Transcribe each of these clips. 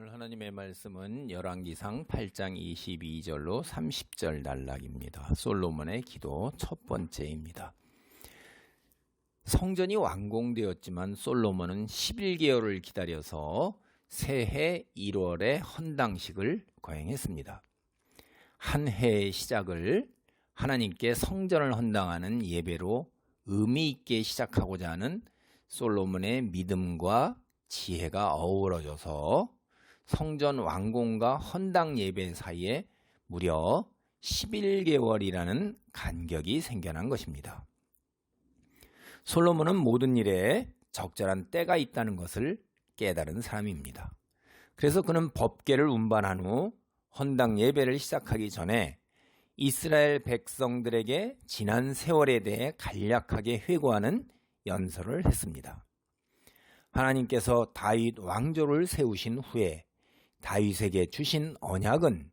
오늘 하나님의 말씀은 열왕기상 8장 22절로 30절 단락입니다. 솔로몬의 기도 첫 번째입니다. 성전이 완공되었지만 솔로몬은 11개월을 기다려서 새해 1월에 헌당식을 거행했습니다. 한 해의 시작을 하나님께 성전을 헌당하는 예배로 의미 있게 시작하고자 하는 솔로몬의 믿음과 지혜가 어우러져서 성전 완공과 헌당 예배 사이에 무려 11개월이라는 간격이 생겨난 것입니다. 솔로몬은 모든 일에 적절한 때가 있다는 것을 깨달은 사람입니다. 그래서 그는 법궤를 운반한 후 헌당 예배를 시작하기 전에 이스라엘 백성들에게 지난 세월에 대해 간략하게 회고하는 연설을 했습니다. 하나님께서 다윗 왕조를 세우신 후에 다윗에게 주신 언약은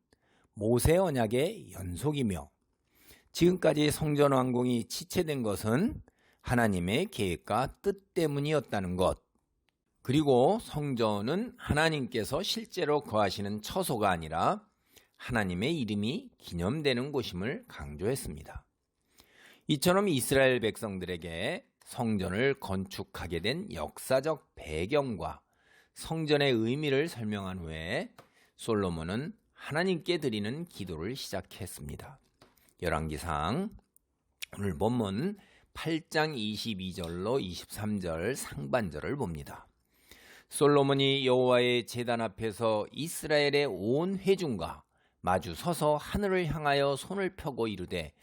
모세 언약의 연속이며 지금까지 성전 완공이 지체된 것은 하나님의 계획과 뜻 때문이었다는 것, 그리고 성전은 하나님께서 실제로 거하시는 처소가 아니라 하나님의 이름이 기념되는 곳임을 강조했습니다. 이처럼 이스라엘 백성들에게 성전을 건축하게 된 역사적 배경과 성전의 의미를 설명한 후에 솔로몬은 하나님께 드리는 기도를 시작했습니다. 열왕기상 오늘 본문 8장 22절로 23절 상반절을 봅니다. 솔로몬이 여호와의 제단 앞에서 이스라엘의 온 회중과 마주 서서 하늘을 향하여 손을 펴고 이르되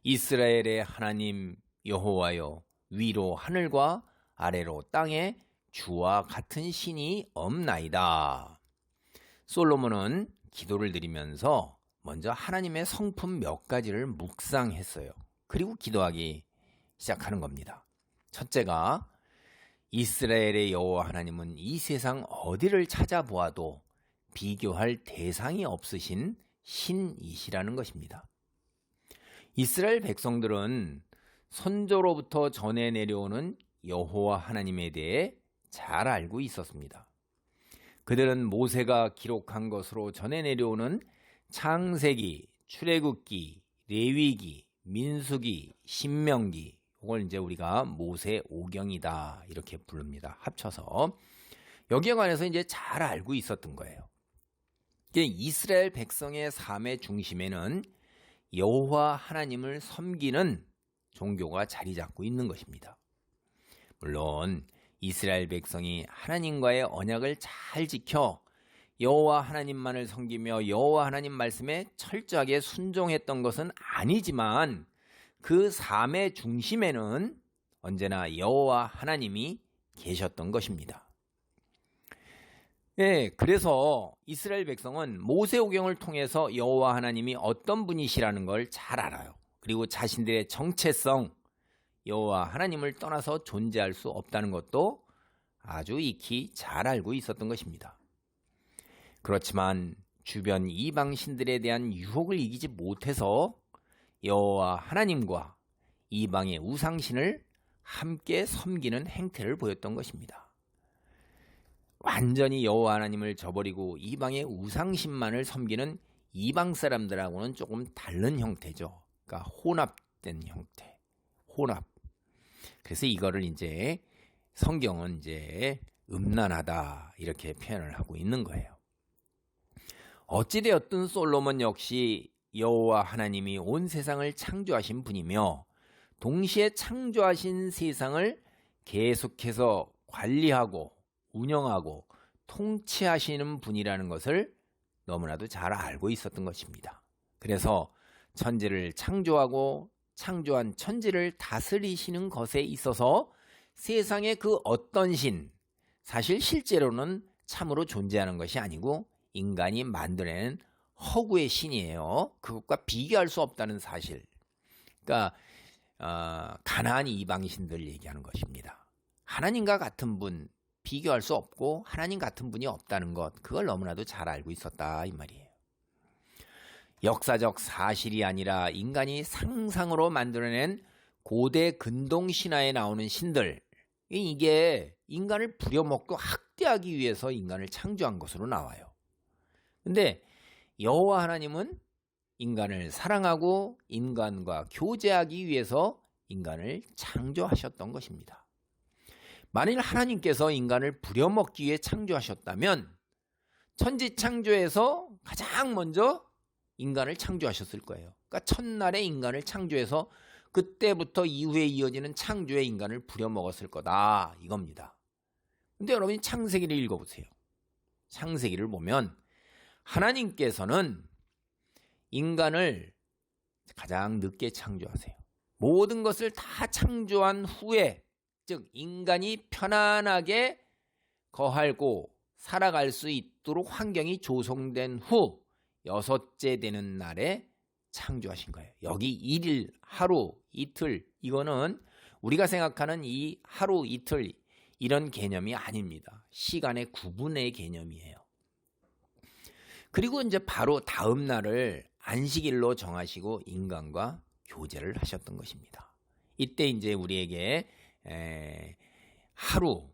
이스라엘의 하나님 여호와여, 위로 하늘과 아래로 땅에 주와 같은 신이 없나이다. 솔로몬은 기도를 드리면서 먼저 하나님의 성품 몇 가지를 묵상했어요. 그리고 기도하기 시작하는 겁니다. 첫째가 이스라엘의 여호와 하나님은 이 세상 어디를 찾아보아도 비교할 대상이 없으신 신이시라는 것입니다. 이스라엘 백성들은 선조로부터 전해 내려오는 여호와 하나님에 대해 잘 알고 있었습니다. 그들은 모세가 기록한 것으로 전해 내려오는 창세기, 출애굽기, 레위기, 민수기, 신명기, 이걸 이제 우리가 모세 오경이다 이렇게 부릅니다. 합쳐서 여기에 관해서 이제 잘 알고 있었던 거예요. 이스라엘 백성의 삶의 중심에는 여호와 하나님을 섬기는 종교가 자리 잡고 있는 것입니다. 물론 이스라엘 백성이 하나님과의 언약을 잘 지켜 여호와 하나님만을 섬기며 여호와 하나님 말씀에 철저하게 순종했던 것은 아니지만 그 삶의 중심에는 언제나 여호와 하나님이 계셨던 것입니다. 네, 그래서 이스라엘 백성은 모세오경을 통해서 여호와 하나님이 어떤 분이시라는 걸 잘 알아요. 그리고 자신들의 정체성, 여호와 하나님을 떠나서 존재할 수 없다는 것도 아주 익히 잘 알고 있었던 것입니다. 그렇지만 주변 이방신들에 대한 유혹을 이기지 못해서 여호와 하나님과 이방의 우상신을 함께 섬기는 행태를 보였던 것입니다. 완전히 여호와 하나님을 저버리고 이방의 우상신만을 섬기는 이방 사람들하고는 조금 다른 형태죠. 그러니까 혼합된 형태. 혼합. 그래서 이거를 이제 성경은 이제 음란하다 이렇게 표현을 하고 있는 거예요. 어찌되었든 솔로몬 역시 여호와 하나님이 온 세상을 창조하신 분이며 동시에 창조하신 세상을 계속해서 관리하고 운영하고 통치하시는 분이라는 것을 너무나도 잘 알고 있었던 것입니다. 그래서 천지를 창조하고 창조한 천지를 다스리시는 것에 있어서 세상의 그 어떤 신, 사실 실제로는 참으로 존재하는 것이 아니고 인간이 만들어낸 허구의 신이에요. 그것과 비교할 수 없다는 사실. 그러니까 가나안 이방신들 얘기하는 것입니다. 하나님과 같은 분, 비교할 수 없고 하나님 같은 분이 없다는 것, 그걸 너무나도 잘 알고 있었다 이 말이에요. 역사적 사실이 아니라 인간이 상상으로 만들어낸 고대 근동 신화에 나오는 신들, 이게 인간을 부려먹고 학대하기 위해서 인간을 창조한 것으로 나와요. 근데 여호와 하나님은 인간을 사랑하고 인간과 교제하기 위해서 인간을 창조하셨던 것입니다. 만일 하나님께서 인간을 부려먹기 위해 창조하셨다면 천지창조에서 가장 먼저 인간을 창조하셨을 거예요. 그러니까 첫날에 인간을 창조해서 그때부터 이후에 이어지는 창조의 인간을 부려먹었을 거다 이겁니다. 근데 여러분이 창세기를 읽어보세요. 창세기를 보면 하나님께서는 인간을 가장 늦게 창조하세요. 모든 것을 다 창조한 후에, 즉 인간이 편안하게 거하고 살아갈 수 있도록 환경이 조성된 후 6째 되는 날에 창조하신 거예요. 여기 1일, 하루, 이틀, 이거는 우리가 생각하는 이 하루, 이틀 이런 개념이 아닙니다. 시간의 구분의 개념이에요. 그리고 이제 바로 다음 날을 안식일로 정하시고 인간과 교제를 하셨던 것입니다. 이때 이제 우리에게 하루,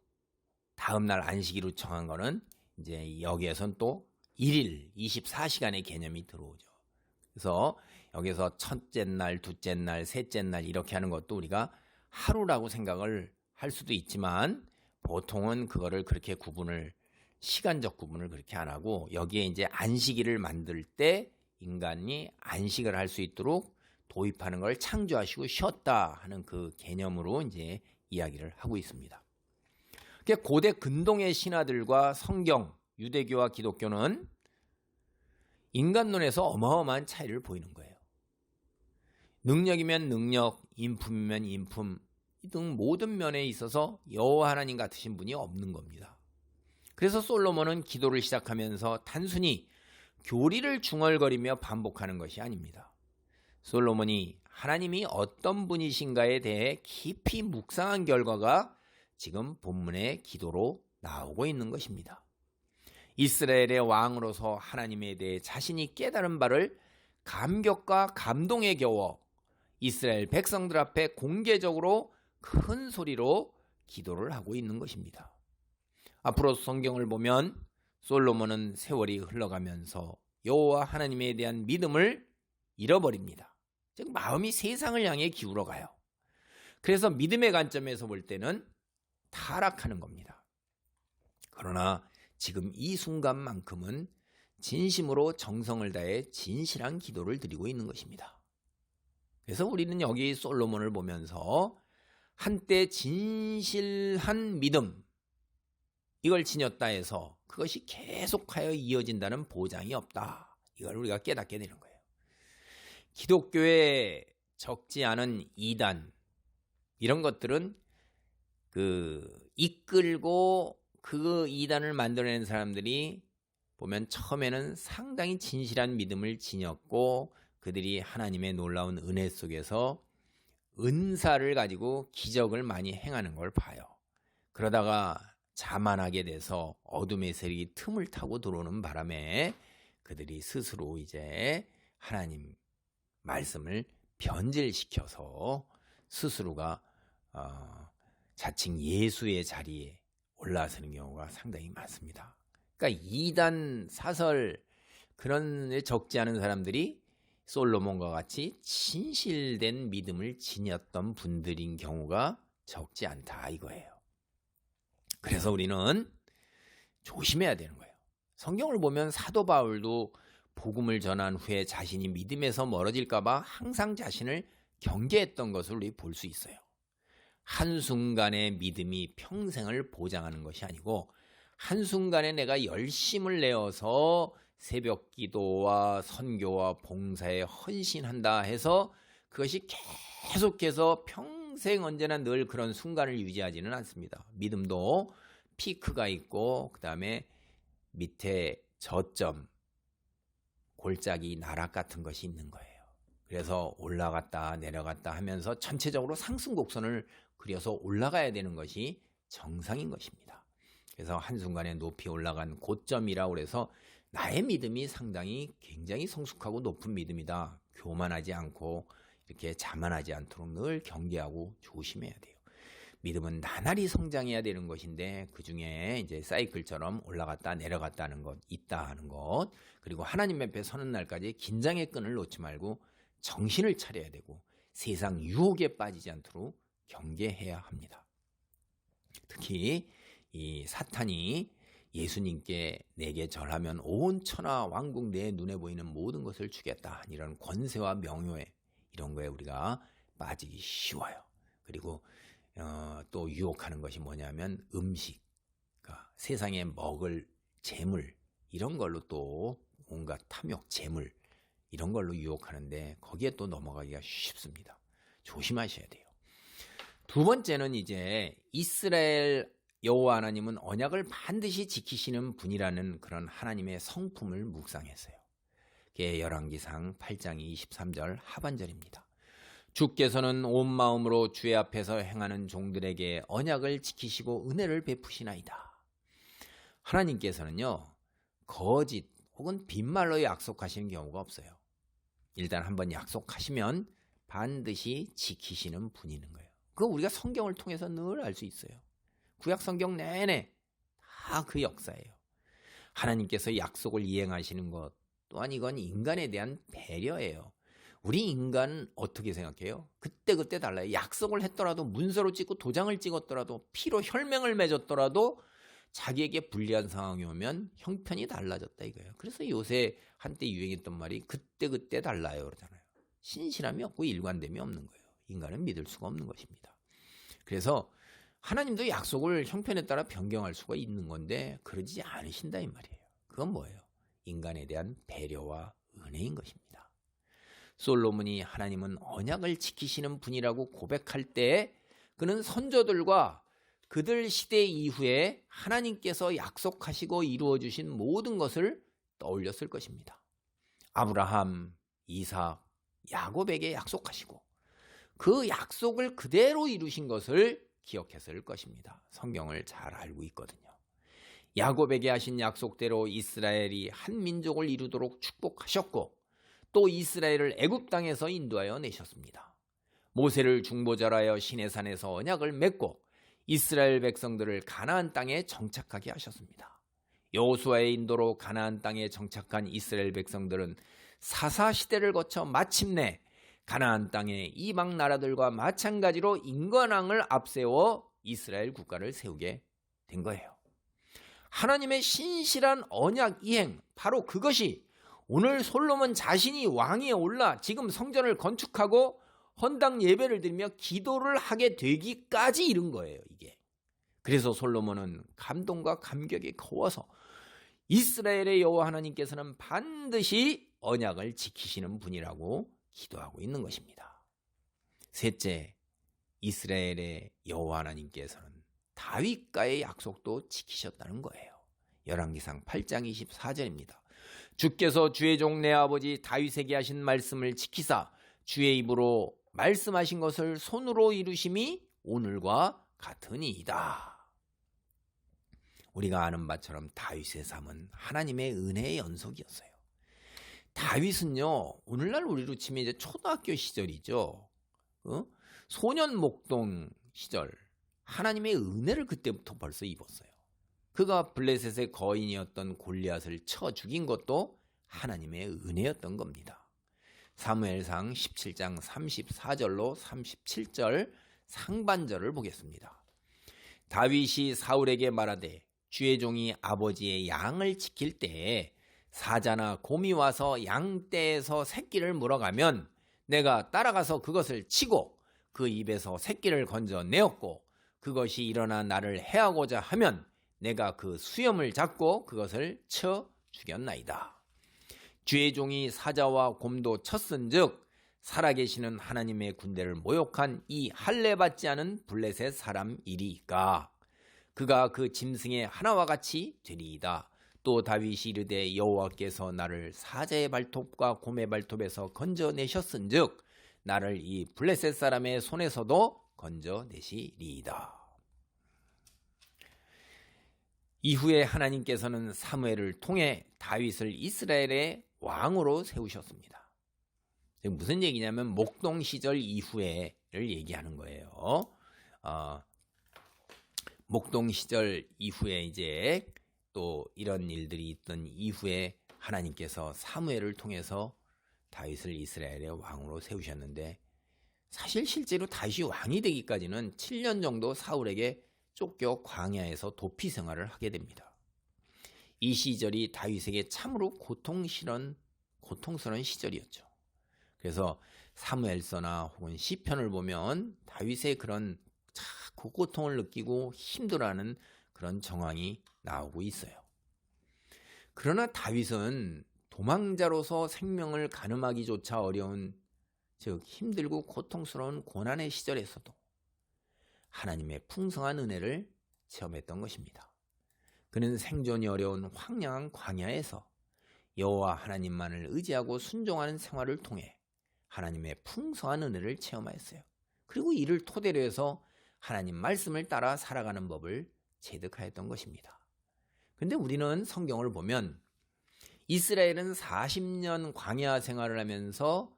다음 날 안식일로 정한 거는 이제 여기에선 또 1일, 24시간의 개념이 들어오죠. 그래서 여기서 첫째 날, 둘째 날, 셋째 날 이렇게 하는 것도 우리가 하루라고 생각을 할 수도 있지만 보통은 그거를 그렇게 시간적 구분을 그렇게 안 하고 여기에 이제 안식일을 만들 때 인간이 안식을 할 수 있도록 도입하는 걸 창조하시고 쉬었다 하는 그 개념으로 이제 이야기를 하고 있습니다. 고대 근동의 신화들과 성경, 유대교와 기독교는 인간론에서 어마어마한 차이를 보이는 거예요. 능력이면 능력, 인품이면 인품 등 모든 면에 있어서 여호와 하나님 같으신 분이 없는 겁니다. 그래서 솔로몬은 기도를 시작하면서 단순히 교리를 중얼거리며 반복하는 것이 아닙니다. 솔로몬이 하나님이 어떤 분이신가에 대해 깊이 묵상한 결과가 지금 본문의 기도로 나오고 있는 것입니다. 이스라엘의 왕으로서 하나님에 대해 자신이 깨달은 바를 감격과 감동에 겨워 이스라엘 백성들 앞에 공개적으로 큰 소리로 기도를 하고 있는 것입니다. 앞으로 성경을 보면 솔로몬은 세월이 흘러가면서 여호와 하나님에 대한 믿음을 잃어버립니다. 즉 마음이 세상을 향해 기울어 가요. 그래서 믿음의 관점에서 볼 때는 타락하는 겁니다. 그러나 지금 이 순간만큼은 진심으로 정성을 다해 진실한 기도를 드리고 있는 것입니다. 그래서 우리는 여기 솔로몬을 보면서 한때 진실한 믿음 이걸 지녔다 해서 그것이 계속하여 이어진다는 보장이 없다. 이걸 우리가 깨닫게 되는 거예요. 기독교에 적지 않은 이단 이런 것들은 이끌고 그 이단을 만들어낸 사람들이 보면 처음에는 상당히 진실한 믿음을 지녔고 그들이 하나님의 놀라운 은혜 속에서 은사를 가지고 기적을 많이 행하는 걸 봐요. 그러다가 자만하게 돼서 어둠의 세력이 틈을 타고 들어오는 바람에 그들이 스스로 이제 하나님 말씀을 변질시켜서 스스로가 자칭 예수의 자리에 올라서는 경우가 상당히 많습니다. 그러니까 이단 사설 그런 데 적지 않은 사람들이 솔로몬과 같이 진실된 믿음을 지녔던 분들인 경우가 적지 않다 이거예요. 그래서 우리는 조심해야 되는 거예요. 성경을 보면 사도 바울도 복음을 전한 후에 자신이 믿음에서 멀어질까 봐 항상 자신을 경계했던 것을 우리 볼 수 있어요. 한순간의 믿음이 평생을 보장하는 것이 아니고 한순간에 내가 열심을 내어서 새벽 기도와 선교와 봉사에 헌신한다 해서 그것이 계속해서 평생 언제나 늘 그런 순간을 유지하지는 않습니다. 믿음도 피크가 있고 그 다음에 밑에 저점, 골짜기 나락 같은 것이 있는 거예요. 그래서 올라갔다 내려갔다 하면서 전체적으로 상승 곡선을 그려서 올라가야 되는 것이 정상인 것입니다. 그래서 한순간에 높이 올라간 고점이라고 해서 나의 믿음이 상당히 굉장히 성숙하고 높은 믿음이다. 교만하지 않고 이렇게 자만하지 않도록 늘 경계하고 조심해야 돼요. 믿음은 나날이 성장해야 되는 것인데 그 중에 이제 사이클처럼 올라갔다 내려갔다 하는 것, 있다 하는 것, 그리고 하나님 앞에 서는 날까지 긴장의 끈을 놓지 말고 정신을 차려야 되고 세상 유혹에 빠지지 않도록 경계해야 합니다. 특히 이 사탄이 예수님께 내게 절하면 온 천하 왕국 내 눈에 보이는 모든 것을 주겠다, 이런 권세와 명효에 이런 거에 우리가 빠지기 쉬워요. 그리고 또 유혹하는 것이 뭐냐면 음식, 그러니까 세상에 먹을 재물, 이런 걸로 또 온갖 탐욕, 재물 이런 걸로 유혹하는데 거기에 또 넘어가기가 쉽습니다. 조심하셔야 돼요. 두 번째는 이제 이스라엘 여호와 하나님은 언약을 반드시 지키시는 분이라는 그런 하나님의 성품을 묵상했어요. 그게 열왕기상 8장 23절 하반절입니다. 주께서는 온 마음으로 주의 앞에서 행하는 종들에게 언약을 지키시고 은혜를 베푸시나이다. 하나님께서는요, 거짓 혹은 빈말로 약속하시는 경우가 없어요. 일단 한번 약속하시면 반드시 지키시는 분이 있는 거예요. 그거 우리가 성경을 통해서 늘 알 수 있어요. 구약 성경 내내 다 그 역사예요. 하나님께서 약속을 이행하시는 것 또한 이건 인간에 대한 배려예요. 우리 인간은 어떻게 생각해요? 그때그때 달라요. 약속을 했더라도, 문서로 찍고 도장을 찍었더라도, 피로 혈맹을 맺었더라도 자기에게 불리한 상황이 오면 형편이 달라졌다 이거예요. 그래서 요새 한때 유행했던 말이 그때그때 달라요 그러잖아요. 신실함이 없고 일관됨이 없는 거예요. 인간은 믿을 수가 없는 것입니다. 그래서 하나님도 약속을 형편에 따라 변경할 수가 있는 건데 그러지 않으신다 이 말이에요. 그건 뭐예요? 인간에 대한 배려와 은혜인 것입니다. 솔로몬이 하나님은 언약을 지키시는 분이라고 고백할 때 그는 선조들과 그들 시대 이후에 하나님께서 약속하시고 이루어주신 모든 것을 떠올렸을 것입니다. 아브라함, 이삭, 야곱에게 약속하시고 그 약속을 그대로 이루신 것을 기억했을 것입니다. 성경을 잘 알고 있거든요. 야곱에게 하신 약속대로 이스라엘이 한 민족을 이루도록 축복하셨고 또 이스라엘을 애굽 땅에서 인도하여 내셨습니다. 모세를 중보자로 하여 시내산에서 언약을 맺고 이스라엘 백성들을 가나안 땅에 정착하게 하셨습니다. 여호수아의 인도로 가나안 땅에 정착한 이스라엘 백성들은 사사시대를 거쳐 마침내 가나안 땅의 이방 나라들과 마찬가지로 인건왕을 앞세워 이스라엘 국가를 세우게 된 거예요. 하나님의 신실한 언약 이행, 바로 그것이 오늘 솔로몬 자신이 왕위에 올라 지금 성전을 건축하고 헌당 예배를 드리며 기도를 하게 되기까지 이른 거예요, 이게. 그래서 솔로몬은 감동과 감격이 커워서 이스라엘의 여호와 하나님께서는 반드시 언약을 지키시는 분이라고 기도하고 있는 것입니다. 셋째, 이스라엘의 여호와 하나님께서는 다윗과의 약속도 지키셨다는 거예요. 열왕기상 8장 24절입니다. 주께서 주의 종 내 아버지 다윗에게 하신 말씀을 지키사 주의 입으로 말씀하신 것을 손으로 이루심이 오늘과 같으니이다. 우리가 아는 바처럼 다윗의 삶은 하나님의 은혜의 연속이었어요. 다윗은요, 오늘날 우리로 치면 이제 초등학교 시절이죠. 소년 목동 시절, 하나님의 은혜를 그때부터 벌써 입었어요. 그가 블레셋의 거인이었던 골리앗을 쳐 죽인 것도 하나님의 은혜였던 겁니다. 사무엘상 17장 34절로 37절 상반절을 보겠습니다. 다윗이 사울에게 말하되 주의 종이 아버지의 양을 지킬 때에 사자나 곰이 와서 양떼에서 새끼를 물어가면 내가 따라가서 그것을 치고 그 입에서 새끼를 건져내었고 그것이 일어나 나를 해하고자 하면 내가 그 수염을 잡고 그것을 쳐 죽였나이다. 주의 종이 사자와 곰도 쳤은즉 살아계시는 하나님의 군대를 모욕한 이 할례받지 않은 블레셋 사람 이리이까 그가 그 짐승의 하나와 같이 되리이다. 또 다윗이 이르되 여호와께서 나를 사자의 발톱과 곰의 발톱에서 건져내셨은즉 나를 이 블레셋 사람의 손에서도 건져내시리이다. 이후에 하나님께서는 사무엘을 통해 다윗을 이스라엘의 왕으로 세우셨습니다. 무슨 얘기냐면 목동 시절 이후에를 얘기하는 거예요. 목동 시절 이후에 이제 또 이런 일들이 있던 이후에 하나님께서 사무엘을 통해서 다윗을 이스라엘의 왕으로 세우셨는데, 사실 실제로 다윗이 왕이 되기까지는 7년 정도 사울에게 쫓겨 광야에서 도피 생활을 하게 됩니다. 이 시절이 다윗에게 참으로 고통스러운 시절이었죠. 그래서 사무엘서나 혹은 시편을 보면 다윗의 그런 자꾸 고통을 느끼고 힘들어하는 그런 정황이 나오고 있어요. 그러나 다윗은 도망자로서 생명을 가늠하기조차 어려운, 즉 힘들고 고통스러운 고난의 시절에서도 하나님의 풍성한 은혜를 체험했던 것입니다. 그는 생존이 어려운 황량한 광야에서 여호와 하나님만을 의지하고 순종하는 생활을 통해 하나님의 풍성한 은혜를 체험하였어요. 그리고 이를 토대로 해서 하나님 말씀을 따라 살아가는 법을 체득하였던 것입니다. 그런데 우리는 성경을 보면 이스라엘은 40년 광야 생활을 하면서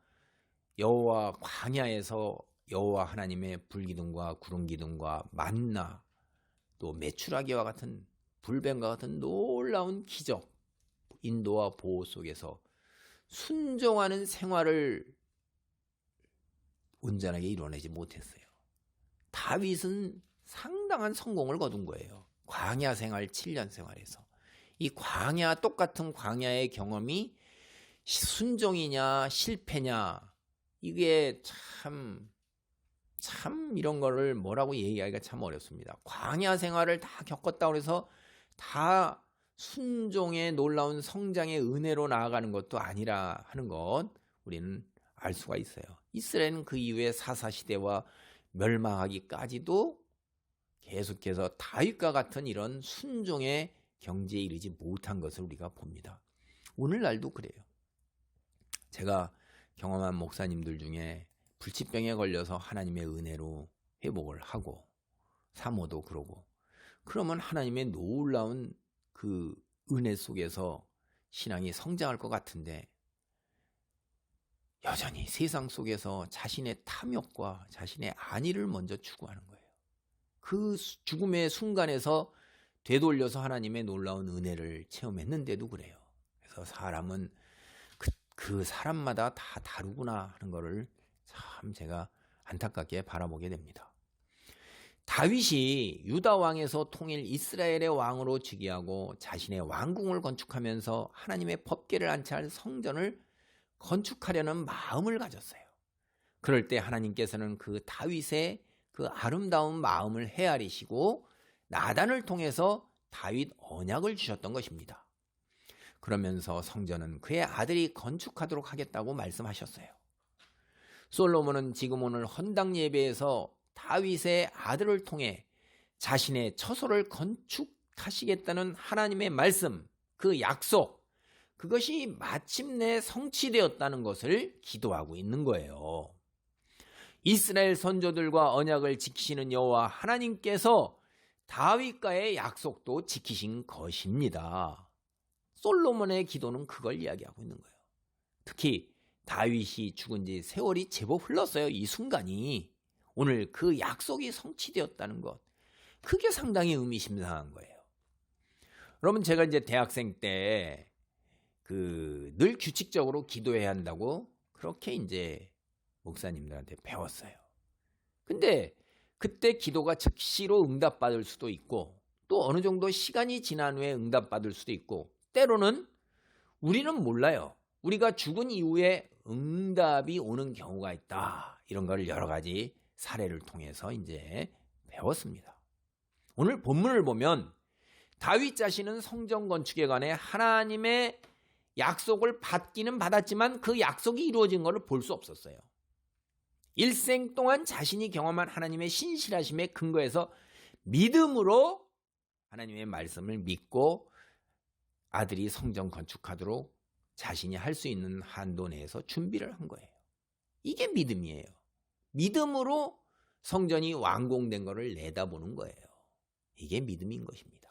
광야에서 여호와 하나님의 불기둥과 구름기둥과 만나, 또 메추라기와 같은 불뱀과 같은 놀라운 기적, 인도와 보호 속에서 순종하는 생활을 온전하게 이뤄내지 못했어요. 다윗은 상당한 성공을 거둔 거예요. 광야 생활 7년 생활에서. 이 똑같은 광야의 경험이 순종이냐 실패냐, 이게 참 이런 거를 뭐라고 얘기하기가 참 어렵습니다. 광야 생활을 다 겪었다고 해서 다 순종의 놀라운 성장의 은혜로 나아가는 것도 아니라 하는 것 우리는 알 수가 있어요. 이스라엘은 그 이후에 사사시대와 멸망하기까지도 계속해서 다윗과 같은 이런 순종의 경지에 이르지 못한 것을 우리가 봅니다. 오늘날도 그래요. 제가 경험한 목사님들 중에 불치병에 걸려서 하나님의 은혜로 회복을 하고, 사모도 그러고, 그러면 하나님의 놀라운 그 은혜 속에서 신앙이 성장할 것 같은데, 여전히 세상 속에서 자신의 탐욕과 자신의 안위를 먼저 추구하는 거예요. 그 죽음의 순간에서 되돌려서 하나님의 놀라운 은혜를 체험했는데도 그래요. 그래서 사람은 그 사람마다 다 다르구나 하는 거를 참 제가 안타깝게 바라보게 됩니다. 다윗이 유다 왕에서 통일 이스라엘의 왕으로 즉위하고 자신의 왕궁을 건축하면서 하나님의 법궤를 안치할 성전을 건축하려는 마음을 가졌어요. 그럴 때 하나님께서는 그 다윗의 그 아름다운 마음을 헤아리시고 나단을 통해서 다윗 언약을 주셨던 것입니다. 그러면서 성전은 그의 아들이 건축하도록 하겠다고 말씀하셨어요. 솔로몬은 지금 오늘 헌당 예배에서 다윗의 아들을 통해 자신의 처소를 건축하시겠다는 하나님의 말씀, 그 약속, 그것이 마침내 성취되었다는 것을 기도하고 있는 거예요. 이스라엘 선조들과 언약을 지키시는 여호와 하나님께서 다윗과의 약속도 지키신 것입니다. 솔로몬의 기도는 그걸 이야기하고 있는 거예요. 특히 다윗이 죽은 지 세월이 제법 흘렀어요. 이 순간이. 오늘 그 약속이 성취되었다는 것, 그게 상당히 의미심장한 거예요. 여러분, 제가 이제 대학생 때 늘 규칙적으로 기도해야 한다고 그렇게 이제 목사님들한테 배웠어요. 근데 그때 기도가 즉시로 응답받을 수도 있고, 또 어느 정도 시간이 지난 후에 응답받을 수도 있고, 때로는 우리는 몰라요. 우리가 죽은 이후에 응답이 오는 경우가 있다. 이런 걸 여러 가지 사례를 통해서 이제 배웠습니다. 오늘 본문을 보면 다윗 자신은 성전 건축에 관해 하나님의 약속을 받기는 받았지만 그 약속이 이루어진 것을 볼 수 없었어요. 일생 동안 자신이 경험한 하나님의 신실하심에 근거해서 믿음으로 하나님의 말씀을 믿고 아들이 성전 건축하도록 자신이 할 수 있는 한도 내에서 준비를 한 거예요. 이게 믿음이에요. 믿음으로 성전이 완공된 것을 내다보는 거예요. 이게 믿음인 것입니다.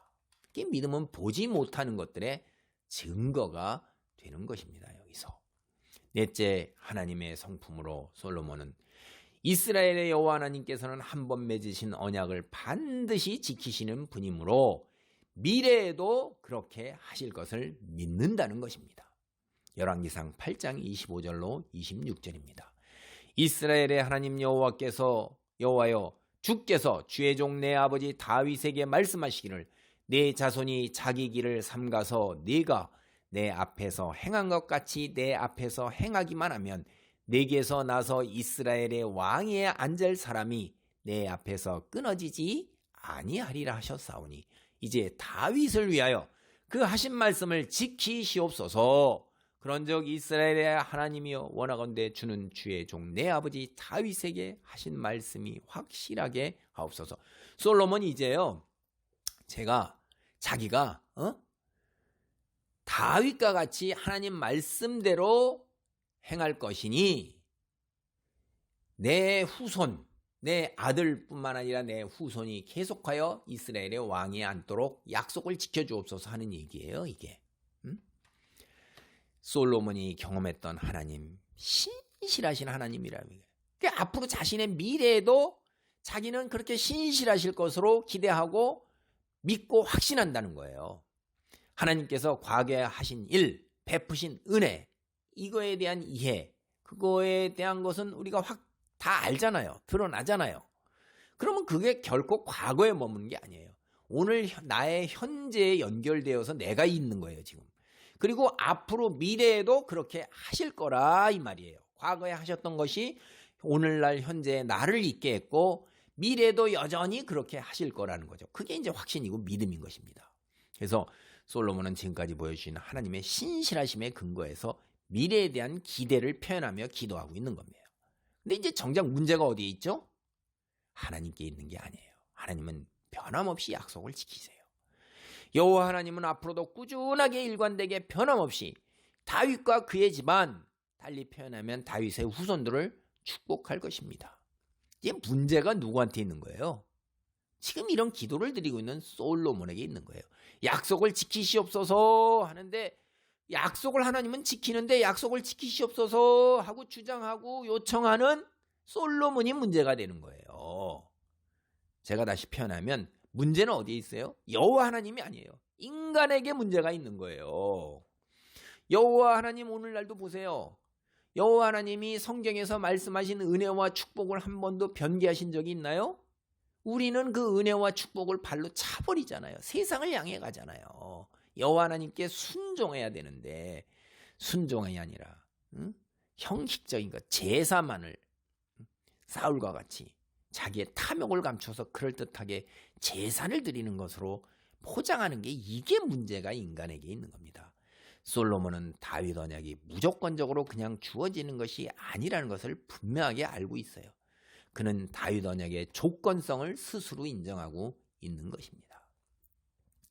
이게 믿음은 보지 못하는 것들의 증거가 되는 것입니다. 여기서 넷째, 하나님의 성품으로 솔로몬은 이스라엘의 여호와 하나님께서는 한 번 맺으신 언약을 반드시 지키시는 분이므로 미래에도 그렇게 하실 것을 믿는다는 것입니다. 열왕기상 8장 25절로 26절입니다. 이스라엘의 하나님 여호와여, 주께서 주의 종 내 아버지 다윗에게 말씀하시기를 내 자손이 자기 길을 삼가서 네가 내 앞에서 행한 것 같이 내 앞에서 행하기만 하면 내게서 나서 이스라엘의 왕위에 앉을 사람이 내 앞에서 끊어지지 아니하리라 하셨사오니 이제 다윗을 위하여 그 하신 말씀을 지키시옵소서. 그런즉 이스라엘의 하나님이여 원하건대 주는 주의 종 내 아버지 다윗에게 하신 말씀이 확실하게 하옵소서. 솔로몬이 이제요, 자기가 다윗과 같이 하나님 말씀대로 행할 것이니 내 후손, 내 아들뿐만 아니라 내 후손이 계속하여 이스라엘의 왕위에 앉도록 약속을 지켜주옵소서 하는 얘기예요, 이게. 솔로몬이 경험했던 하나님, 신실하신 하나님이라는 거예요. 앞으로 자신의 미래에도 자기는 그렇게 신실하실 것으로 기대하고 믿고 확신한다는 거예요. 하나님께서 과거에 하신 일, 베푸신 은혜, 이거에 대한 이해, 그거에 대한 것은 우리가 다 알잖아요. 드러나잖아요. 그러면 그게 결코 과거에 머무는 게 아니에요. 오늘 나의 현재에 연결되어서 내가 있는 거예요, 지금. 그리고 앞으로 미래에도 그렇게 하실 거라 이 말이에요. 과거에 하셨던 것이 오늘날 현재의 나를 있게 했고 미래에도 여전히 그렇게 하실 거라는 거죠. 그게 이제 확신이고 믿음인 것입니다. 그래서 솔로몬은 지금까지 보여주신 하나님의 신실하심에 근거해서 미래에 대한 기대를 표현하며 기도하고 있는 겁니다. 근데 이제 정작 문제가 어디에 있죠? 하나님께 있는 게 아니에요. 하나님은 변함없이 약속을 지키세요. 여호와 하나님은 앞으로도 꾸준하게 일관되게 변함없이 다윗과 그의 집안, 달리 표현하면 다윗의 후손들을 축복할 것입니다. 이제 문제가 누구한테 있는 거예요? 지금 이런 기도를 드리고 있는 솔로몬에게 있는 거예요. 약속을 지키시옵소서 하는데 약속을 하나님은 지키는데 약속을 지키시옵소서 하고 주장하고 요청하는 솔로몬이 문제가 되는 거예요. 제가 다시 표현하면 문제는 어디에 있어요? 여호와 하나님이 아니에요. 인간에게 문제가 있는 거예요. 여호와 하나님 오늘날도 보세요. 여호와 하나님이 성경에서 말씀하신 은혜와 축복을 한 번도 변개하신 적이 있나요? 우리는 그 은혜와 축복을 발로 차버리잖아요. 세상을 향해 가잖아요. 여호와 하나님께 순종해야 되는데 순종이 아니라 형식적인 것, 제사만을 사울과 같이 자기의 탐욕을 감춰서 그럴듯하게 제사를 드리는 것으로 포장하는 게 이게 문제가 인간에게 있는 겁니다. 솔로몬은 다윗 언약이 무조건적으로 그냥 주어지는 것이 아니라는 것을 분명하게 알고 있어요. 그는 다윗 언약의 조건성을 스스로 인정하고 있는 것입니다.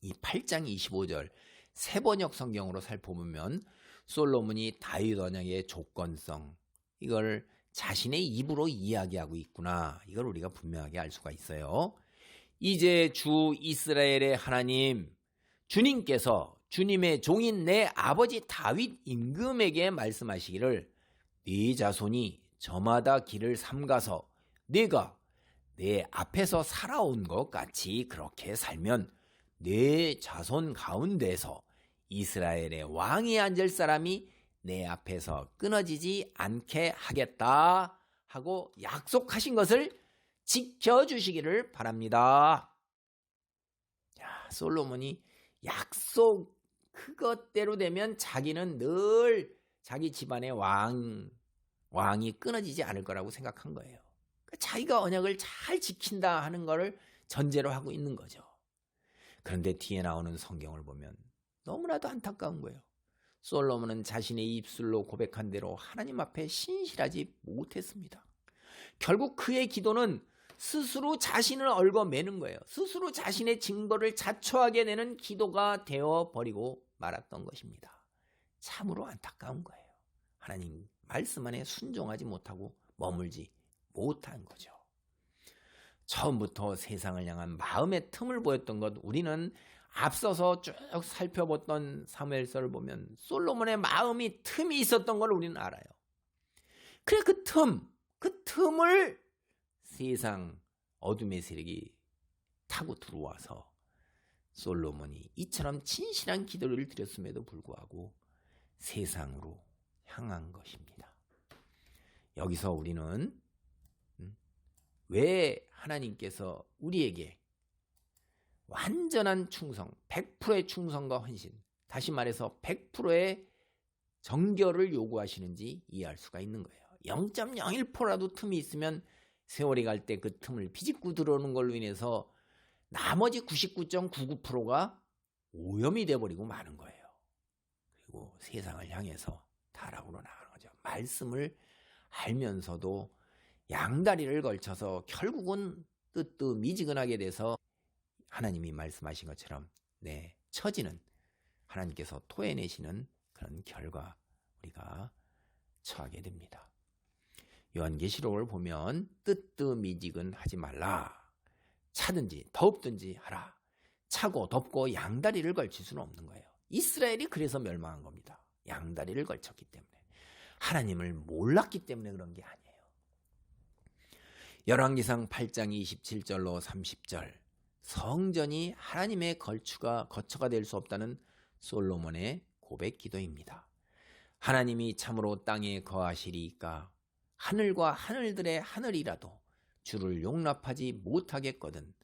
이 8장 25절 세번역 성경으로 살펴보면 솔로몬이 다윗 언약의 조건성, 이걸 자신의 입으로 이야기하고 있구나. 이걸 우리가 분명하게 알 수가 있어요. 이제 주 이스라엘의 하나님, 주님께서 주님의 종인 내 아버지 다윗 임금에게 말씀하시기를 네 자손이 저마다 길을 삼가서 네가 내 앞에서 살아온 것 같이 그렇게 살면 내 자손 가운데서 이스라엘의 왕이 앉을 사람이 내 앞에서 끊어지지 않게 하겠다 하고 약속하신 것을 지켜주시기를 바랍니다. 솔로몬이 약속 그것대로 되면 자기는 늘 자기 집안의 왕이 끊어지지 않을 거라고 생각한 거예요. 자기가 언약을 잘 지킨다 하는 것을 전제로 하고 있는 거죠. 그런데 뒤에 나오는 성경을 보면 너무나도 안타까운 거예요. 솔로몬은 자신의 입술로 고백한 대로 하나님 앞에 신실하지 못했습니다. 결국 그의 기도는 스스로 자신을 얽어매는 거예요. 스스로 자신의 증거를 자초하게 되는 기도가 되어버리고 말았던 것입니다. 참으로 안타까운 거예요. 하나님 말씀 안에 순종하지 못하고 머물지 못한 거죠. 처음부터 세상을 향한 마음의 틈을 보였던 것, 우리는 앞서서 쭉 살펴봤던 사무엘서를 보면 솔로몬의 마음이 틈이 있었던 걸 우리는 알아요. 그래 그 틈, 그 틈을 세상 어둠의 세력이 타고 들어와서 솔로몬이 이처럼 진실한 기도를 드렸음에도 불구하고 세상으로 향한 것입니다. 여기서 우리는 왜 하나님께서 우리에게 완전한 충성, 100%의 충성과 헌신, 다시 말해서 100%의 정결을 요구하시는지 이해할 수가 있는 거예요. 0.01%라도 틈이 있으면 세월이 갈 때 그 틈을 비집고 들어오는 걸로 인해서 나머지 99.99%가 오염이 돼버리고 마는 거예요. 그리고 세상을 향해서 타락으로 나가는 거죠. 말씀을 알면서도 양다리를 걸쳐서 결국은 뜨뜻미지근하게 돼서 하나님이 말씀하신 것처럼 처지는 하나님께서 토해내시는 그런 결과 우리가 처하게 됩니다. 요한계시록을 보면 뜨뜻미지근 하지 말라. 차든지 덥든지 하라. 차고 덥고 양다리를 걸칠 수는 없는 거예요. 이스라엘이 그래서 멸망한 겁니다. 양다리를 걸쳤기 때문에. 하나님을 몰랐기 때문에 그런 게 아니에요. 열왕기상 8장 27절로 30절 성전이 하나님의 거처가 될 수 없다는 솔로몬의 고백 기도입니다. 하나님이 참으로 땅에 거하시리이까 하늘과 하늘들의 하늘이라도 주를 용납하지 못하겠거든.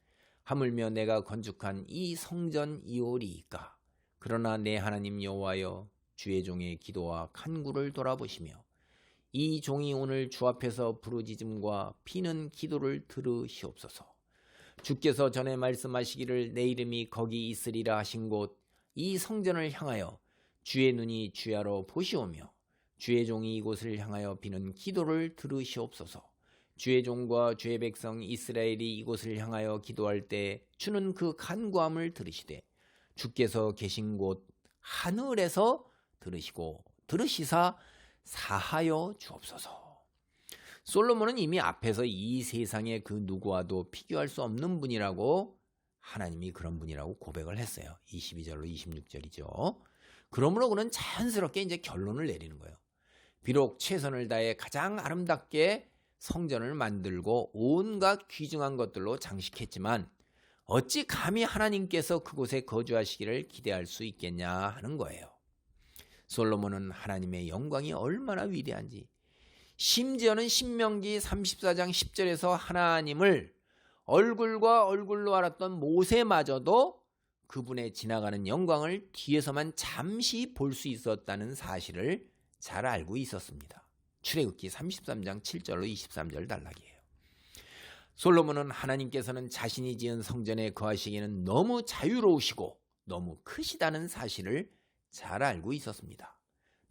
하물며 내가 건축한 이 성전이오리이까. 그러나 내 하나님 여호와여 주의 종의 기도와 간구를 돌아보시며 이 종이 오늘 주 앞에서 부르짖음과 피는 기도를 들으시옵소서. 주께서 전에 말씀하시기를 내 이름이 거기 있으리라 하신 곳 이 성전을 향하여 주의 눈이 주야로 보시오며 주의 종이 이곳을 향하여 비는 기도를 들으시옵소서. 주의 종과 주의 백성 이스라엘이 이곳을 향하여 기도할 때 주는 그 간구함을 들으시되 주께서 계신 곳 하늘에서 들으시사 사하여 주옵소서. 솔로몬은 이미 앞에서 이 세상의 그 누구와도 비교할 수 없는 분이라고 하나님이 그런 분이라고 고백을 했어요. 22절로 26절이죠. 그러므로 그는 자연스럽게 이제 결론을 내리는 거예요. 비록 최선을 다해 가장 아름답게 성전을 만들고 온갖 귀중한 것들로 장식했지만 어찌 감히 하나님께서 그곳에 거주하시기를 기대할 수 있겠냐 하는 거예요. 솔로몬은 하나님의 영광이 얼마나 위대한지 심지어는 신명기 34장 10절에서 하나님을 얼굴과 얼굴로 알았던 모세마저도 그분의 지나가는 영광을 뒤에서만 잠시 볼 수 있었다는 사실을 잘 알고 있었습니다. 출애굽기 33장 7절로 23절 단락이에요. 솔로몬은 하나님께서는 자신이 지은 성전에 거하시기에는 너무 자유로우시고 너무 크시다는 사실을 잘 알고 있었습니다.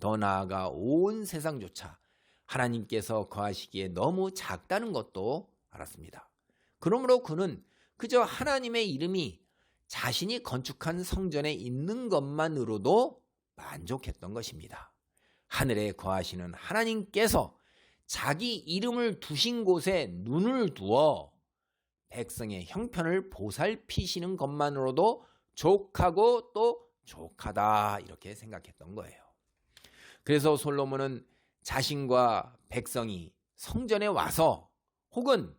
더 나아가 온 세상조차 하나님께서 거하시기에 너무 작다는 것도 알았습니다. 그러므로 그는 그저 하나님의 이름이 자신이 건축한 성전에 있는 것만으로도 만족했던 것입니다. 하늘에 거하시는 하나님께서 자기 이름을 두신 곳에 눈을 두어 백성의 형편을 보살피시는 것만으로도 족하고 또 족하다 이렇게 생각했던 거예요. 그래서 솔로몬은 자신과 백성이 성전에 와서 혹은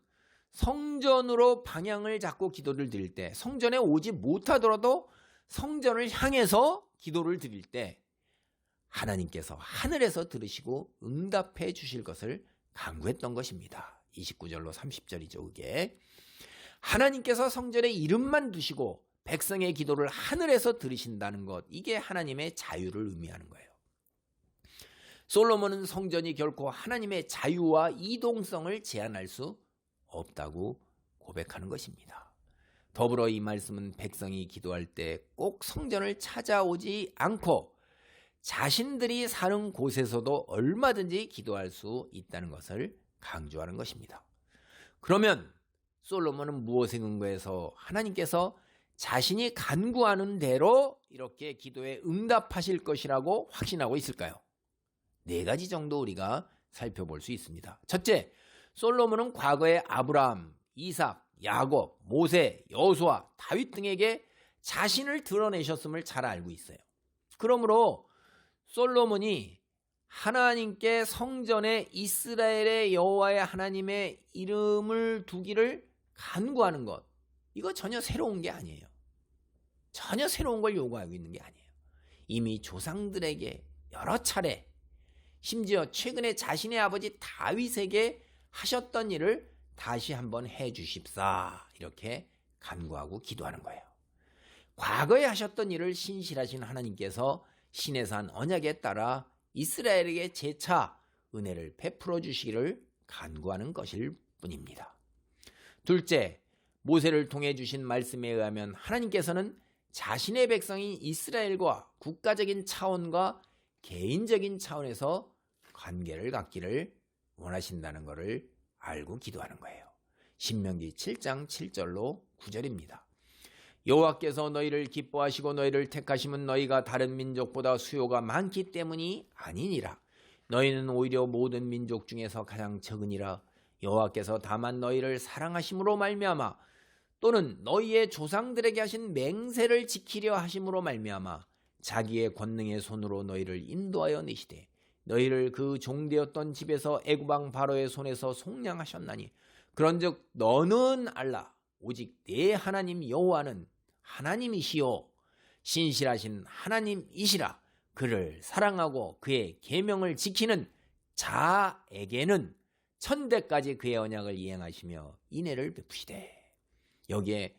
성전으로 방향을 잡고 기도를 드릴 때 성전에 오지 못하더라도 성전을 향해서 기도를 드릴 때 하나님께서 하늘에서 들으시고 응답해 주실 것을 간구했던 것입니다. 29절로 30절이죠. 그게 하나님께서 성전에 이름만 두시고 백성의 기도를 하늘에서 들으신다는 것, 이게 하나님의 자유를 의미하는 거예요. 솔로몬은 성전이 결코 하나님의 자유와 이동성을 제한할 수 없다고 고백하는 것입니다. 더불어 이 말씀은 백성이 기도할 때 꼭 성전을 찾아오지 않고 자신들이 사는 곳에서도 얼마든지 기도할 수 있다는 것을 강조하는 것입니다. 그러면 솔로몬은 무엇에 근거해서 하나님께서 자신이 간구하는 대로 이렇게 기도에 응답하실 것이라고 확신하고 있을까요? 4가지 정도 우리가 살펴볼 수 있습니다. 첫째, 솔로몬은 과거에 아브라함, 이삭, 야곱, 모세, 여호수아, 다윗 등에게 자신을 드러내셨음을 잘 알고 있어요. 그러므로 솔로몬이 하나님께 성전에 이스라엘의 여호와의 하나님의 이름을 두기를 간구하는 것, 이거 전혀 새로운 게 아니에요. 전혀 새로운 걸 요구하고 있는 게 아니에요. 이미 조상들에게 여러 차례, 심지어 최근에 자신의 아버지 다윗에게 하셨던 일을 다시 한번 해 주십사, 이렇게 간구하고 기도하는 거예요. 과거에 하셨던 일을 신실하신 하나님께서 시내산 언약에 따라 이스라엘에게 재차 은혜를 베풀어 주시기를 간구하는 것일 뿐입니다. 둘째, 모세를 통해 주신 말씀에 의하면 하나님께서는 자신의 백성인 이스라엘과 국가적인 차원과 개인적인 차원에서 관계를 갖기를 원하신다는 것을 알고 기도하는 거예요. 신명기 7장 7절로 9절입니다. 여호와께서 너희를 기뻐하시고 너희를 택하심은 너희가 다른 민족보다 수요가 많기 때문이 아니니라. 너희는 오히려 모든 민족 중에서 가장 적으니라. 여호와께서 다만 너희를 사랑하심으로 말미암아 또는 너희의 조상들에게 하신 맹세를 지키려 하심으로 말미암아 자기의 권능의 손으로 너희를 인도하여 내시되 너희를 그 종되었던 집에서 애굽 왕 바로의 손에서 속량하셨나니 그런즉 너는 알라 오직 내 하나님 여호와는 하나님이시요 신실하신 하나님이시라. 그를 사랑하고 그의 계명을 지키는 자에게는 천대까지 그의 언약을 이행하시며 인애를 베푸시되. 여기에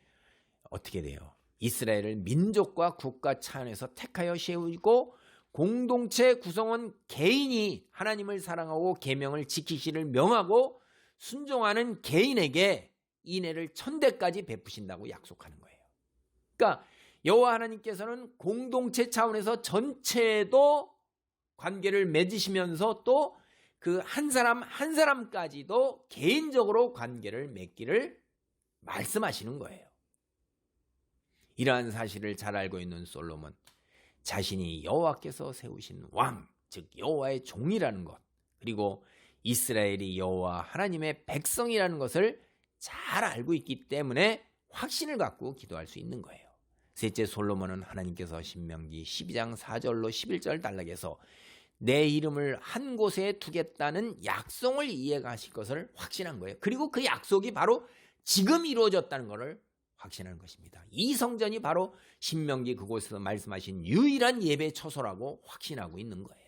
어떻게 돼요? 이스라엘을 민족과 국가 차원에서 택하여 세우고 공동체 구성원 개인이 하나님을 사랑하고 계명을 지키시를 명하고 순종하는 개인에게 인애를 천대까지 베푸신다고 약속하는 거예요. 그러니까 여호와 하나님께서는 공동체 차원에서 전체도 관계를 맺으시면서 또 그 한 사람 한 사람까지도 개인적으로 관계를 맺기를 말씀하시는 거예요. 이러한 사실을 잘 알고 있는 솔로몬, 자신이 여호와께서 세우신 왕, 즉 여호와의 종이라는 것, 그리고 이스라엘이 여호와 하나님의 백성이라는 것을 잘 알고 있기 때문에 확신을 갖고 기도할 수 있는 거예요. 셋째, 솔로몬은 하나님께서 신명기 12장 4절로 11절 단락에서 내 이름을 한 곳에 두겠다는 약속을 이해하실 것을 확신한 거예요. 그리고 그 약속이 바로 지금 이루어졌다는 것을 확신하는 것입니다. 이 성전이 바로 신명기 그곳에서 말씀하신 유일한 예배 처소라고 확신하고 있는 거예요.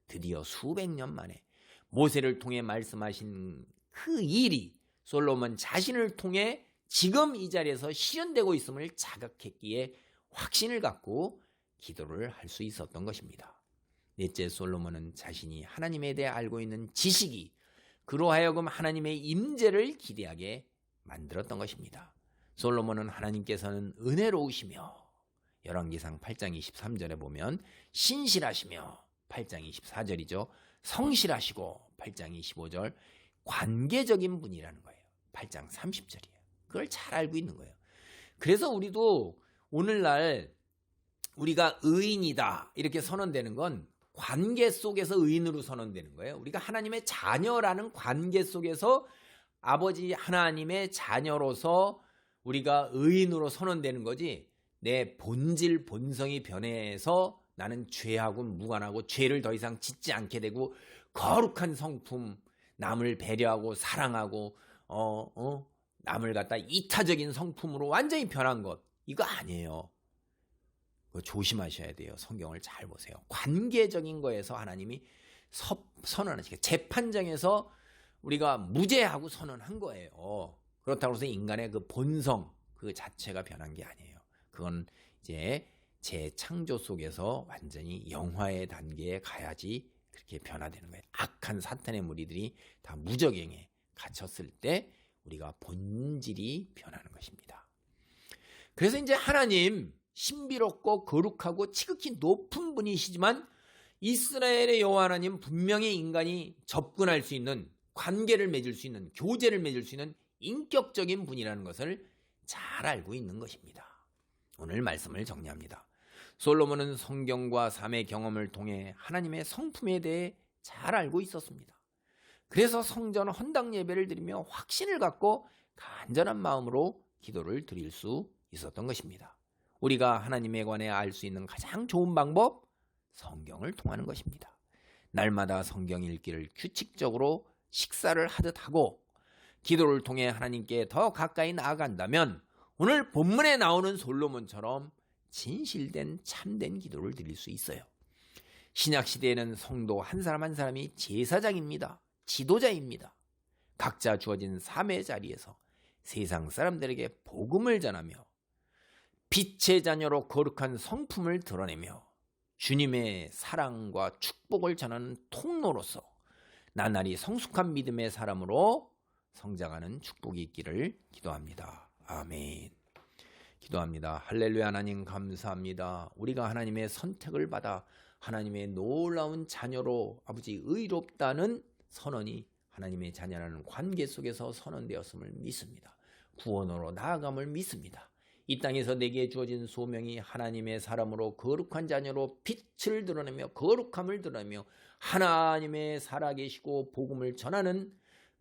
드디어 수백 년 만에 모세를 통해 말씀하신 그 일이 솔로몬 자신을 통해 지금 이 자리에서 실현되고 있음을 자각했기에 확신을 갖고 기도를 할 수 있었던 것입니다. 넷째, 솔로몬은 자신이 하나님에 대해 알고 있는 지식이 그로 하여금 하나님의 임재를 기대하게 만들었던 것입니다. 솔로몬은 하나님께서는 은혜로우시며 열왕기상 8장 23절에 보면 신실하시며 8장 24절이죠. 성실하시고 8장 25절 관계적인 분이라는 거예요. 8장 30절이에요. 그걸 잘 알고 있는 거예요. 그래서 우리도 오늘날 우리가 의인이다 이렇게 선언되는 건 관계 속에서 의인으로 선언되는 거예요. 우리가 하나님의 자녀라는 관계 속에서 아버지 하나님의 자녀로서 우리가 의인으로 선언되는 거지, 내 본질 본성이 변해서 나는 죄하고 무관하고 죄를 더 이상 짓지 않게 되고 거룩한 성품, 남을 배려하고 사랑하고 남을 갖다 이타적인 성품으로 완전히 변한 것, 이거 아니에요. 그거 조심하셔야 돼요. 성경을 잘 보세요. 관계적인 거에서 하나님이 선언하시고 재판정에서 우리가 무죄하고 선언한 거예요. 그렇다고 해서 인간의 그 본성 그 자체가 변한 게 아니에요. 그건 이제 재창조 속에서 완전히 영화의 단계에 가야지 그렇게 변화되는 거예요. 악한 사탄의 무리들이 다 무적행에 갇혔을 때 우리가 본질이 변하는 것입니다. 그래서 이제 하나님 신비롭고 거룩하고 지극히 높은 분이시지만 이스라엘의 여호와 하나님 분명히 인간이 접근할 수 있는, 관계를 맺을 수 있는, 교제를 맺을 수 있는 인격적인 분이라는 것을 잘 알고 있는 것입니다. 오늘 말씀을 정리합니다. 솔로몬은 성경과 삶의 경험을 통해 하나님의 성품에 대해 잘 알고 있었습니다. 그래서 성전 헌당 예배를 드리며 확신을 갖고 간절한 마음으로 기도를 드릴 수 있었던 것입니다. 우리가 하나님에 관해 알 수 있는 가장 좋은 방법, 성경을 통하는 것입니다. 날마다 성경 읽기를 규칙적으로 식사를 하듯 하고 기도를 통해 하나님께 더 가까이 나아간다면 오늘 본문에 나오는 솔로몬처럼 진실된 참된 기도를 드릴 수 있어요. 신약 시대에는 성도 한 사람 한 사람이 제사장입니다. 지도자입니다. 각자 주어진 삶의 자리에서 세상 사람들에게 복음을 전하며 빛의 자녀로 거룩한 성품을 드러내며 주님의 사랑과 축복을 전하는 통로로서 나날이 성숙한 믿음의 사람으로 성장하는 축복이 있기를 기도합니다. 아멘. 기도합니다. 할렐루야. 하나님 감사합니다. 우리가 하나님의 선택을 받아 하나님의 놀라운 자녀로 아버지 의롭다는 선언이 하나님의 자녀라는 관계 속에서 선언되었음을 믿습니다. 구원으로 나아감을 믿습니다. 이 땅에서 내게 주어진 소명이 하나님의 사람으로 거룩한 자녀로 빛을 드러내며 거룩함을 드러내며 하나님의 살아계시고 복음을 전하는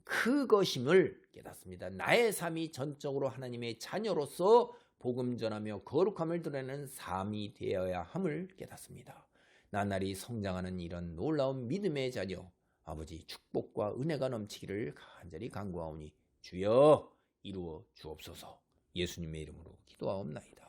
그것임을 깨닫습니다. 나의 삶이 전적으로 하나님의 자녀로서 복음 전하며 거룩함을 드러내는 삶이 되어야 함을 깨닫습니다. 나날이 성장하는 이런 놀라운 믿음의 자녀 아버지 축복과 은혜가 넘치기를 간절히 간구하오니 주여 이루어 주옵소서. 예수님의 이름으로 기도하옵나이다.